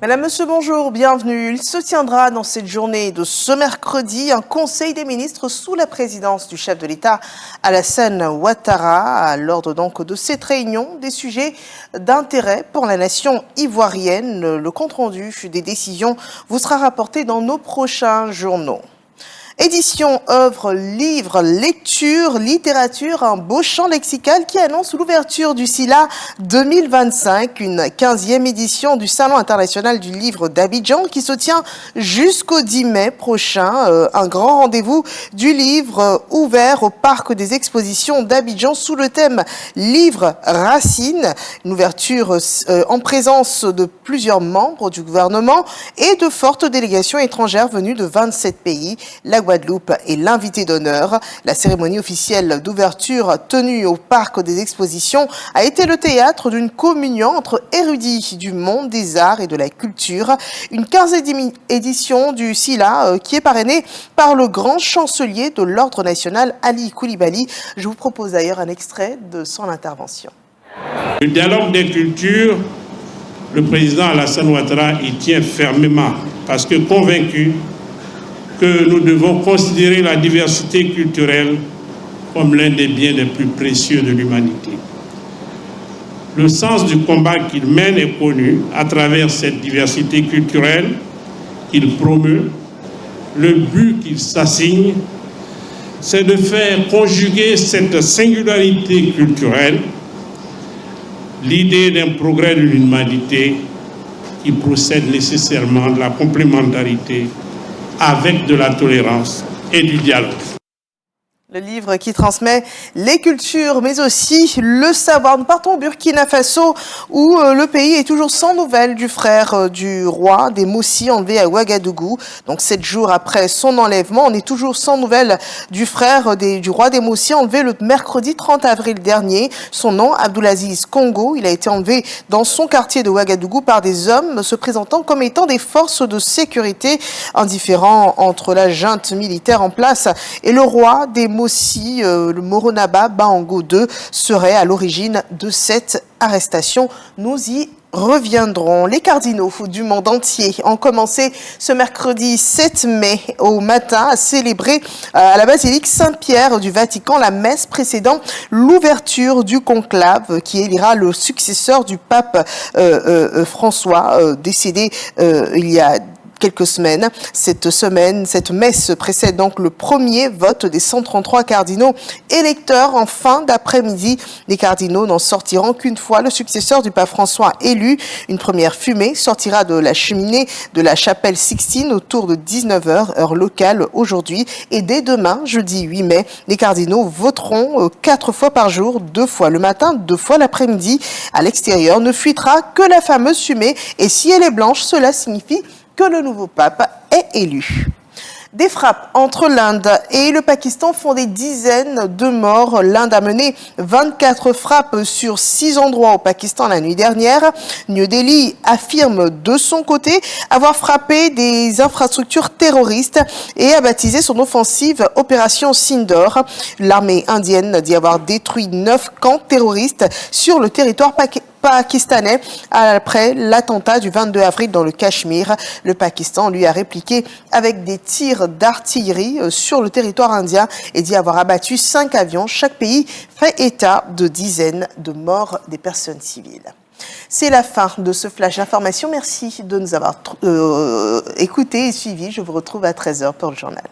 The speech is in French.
Madame, Monsieur, bonjour, bienvenue. Il se tiendra dans cette journée de ce mercredi un conseil des ministres sous la présidence du chef de l'État Alassane Ouattara. À l'ordre donc de cette réunion, des sujets d'intérêt pour la nation ivoirienne. Le compte-rendu des décisions vous sera rapporté dans nos prochains journaux. Édition, œuvres, livres, lecture, littérature, un beau champ lexical qui annonce l'ouverture du SILA 2025, une 15e édition du Salon international du livre d'Abidjan qui se tient jusqu'au 10 mai prochain. Un grand rendez-vous du livre ouvert au parc des expositions d'Abidjan sous le thème Livre Racine. Une ouverture en présence de plusieurs membres du gouvernement et de fortes délégations étrangères venues de 27 pays. La Guadeloupe est l'invité d'honneur. La cérémonie officielle d'ouverture tenue au parc des expositions a été le théâtre d'une communion entre érudits du monde des arts et de la culture. Une 15e édition du SILA qui est parrainée par le grand chancelier de l'Ordre national, Ali Koulibaly. Je vous propose d'ailleurs un extrait de son intervention. Le dialogue des cultures, le président Alassane Ouattara y tient fermement parce que convaincu que nous devons considérer la diversité culturelle comme l'un des biens les plus précieux de l'humanité. Le sens du combat qu'il mène est connu à travers cette diversité culturelle qu'il promeut. Le but qu'il s'assigne, c'est de faire conjuguer cette singularité culturelle, l'idée d'un progrès de l'humanité qui procède nécessairement de la complémentarité avec de la tolérance et du dialogue. Le livre qui transmet les cultures, mais aussi le savoir. Nous partons au Burkina Faso, où le pays est toujours sans nouvelles du frère du roi des Mossi enlevé à Ouagadougou. Donc 7 jours après son enlèvement, on est toujours sans nouvelles du frère du roi des Mossi enlevé le mercredi 30 avril dernier. Son nom, Abdoulaziz Congo. Il a été enlevé dans son quartier de Ouagadougou par des hommes se présentant comme étant des forces de sécurité, indifférents entre la junte militaire en place et le roi des Mossi. Aussi, le Moronaba Baango II serait à l'origine de cette arrestation. Nous y reviendrons. Les cardinaux du monde entier ont commencé ce mercredi 7 mai au matin à célébrer à la basilique Saint-Pierre du Vatican la messe précédant l'ouverture du conclave qui élira le successeur du pape François, décédé il y a quelques semaines. Cette messe précède donc le premier vote des 133 cardinaux électeurs en fin d'après-midi. Les cardinaux n'en sortiront qu'une fois le successeur du pape François élu. Une première fumée sortira de la cheminée de la chapelle Sixtine autour de 19h, heure locale aujourd'hui. Et dès demain, jeudi 8 mai, les cardinaux voteront 4 fois par jour, 2 fois le matin, 2 fois l'après-midi. À l'extérieur ne fuitera que la fameuse fumée. Et si elle est blanche, cela signifie que le nouveau pape est élu. Des frappes entre l'Inde et le Pakistan font des dizaines de morts. L'Inde a mené 24 frappes sur 6 endroits au Pakistan la nuit dernière. New Delhi affirme de son côté avoir frappé des infrastructures terroristes et a baptisé son offensive Opération Sindoor. L'armée indienne dit avoir détruit 9 camps terroristes sur le territoire pakistanais après l'attentat du 22 avril dans le Cachemire. Le Pakistan lui a répliqué avec des tirs d'artillerie sur le territoire indien et dit avoir abattu 5 avions. Chaque pays fait état de dizaines de morts des personnes civiles. C'est la fin de ce flash d'information. Merci de nous avoir écoutés et suivis. Je vous retrouve à 13h pour le journal.